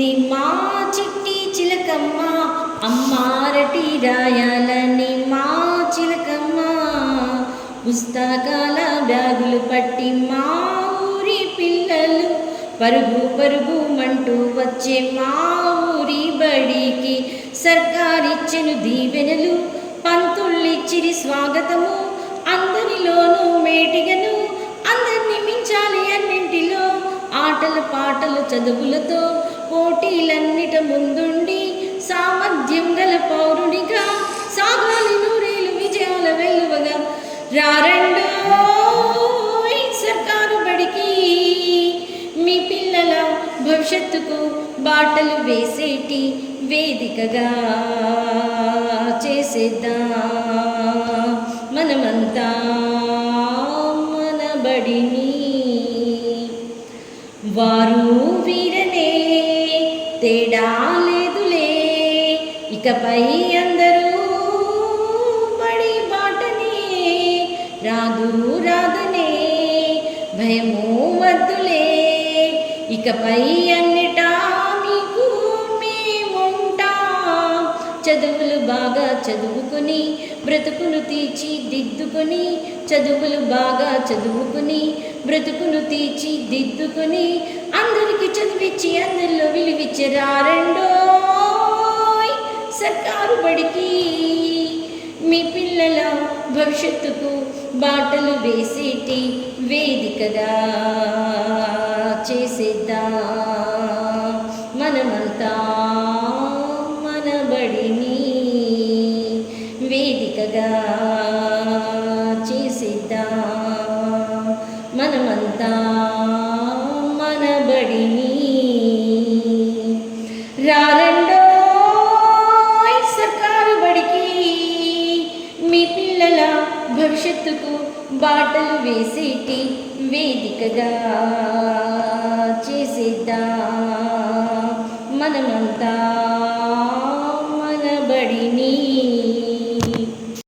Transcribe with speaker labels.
Speaker 1: అంది మా చిట్టి చిలకమ్మ, అమ్మారటి రాయాలని మా చిలకమ్మ. పుస్తకాల బ్యాగులు పట్టి మా ఊరి పిల్లలు పరుగు పరుగుమంటూ వచ్చే మా ఊరి బడికి. సర్కారిచ్చెను దీవెనలు, పంతుళ్ళిచ్చిరి స్వాగతము, అందరిలోనూ మేటిగను అందరిని మించాలి అన్నింటిలో. ఆటలు పాటలు చదువులతో పోటీలన్నిట ముందుండి సామర్థ్యం గల పౌరునిగా సాగాలి నూరేలు విజయాల వెల్లువగా. రారండో సర్కారు బడికి, మీ పిల్లల భవిష్యత్తుకు బాటలు వేసేటి వేదికగా చేసేద్దాం మనమంతా మన బడిని. వారు వీరనే తేడా లేదులే, ఇకపై అందరూ బడి బాటనే. రాదు రాదనే భయము వద్దులే, ఇకపై అన్నిటా మీకు మేముంటాం. చదువులు బాగా చదువుకుని బ్రతుకును తీర్చిదిద్దుకొని, చదువులు బాగా చదువుకుని బ్రతుకును తీర్చిదిద్దుకొని అందరికి చదివిచ్చి అందరిలో విలువిచ్చి. రారండోయ్ సర్కారు బడికి, మీ పిల్లల భవిష్యత్తుకు బాటలు వేసేటి వేదికగా చేసేద్దాం మనమంతా మన బడిని. వేదికగా చేసేద్దాం మనమంతా మన బడిని. రారండోయ్ సర్కారు బడికి, మీ పిల్లల భవిష్యత్తుకు బాటలు వేసేటి వేదికగా చేసేద్దాం మనమంతా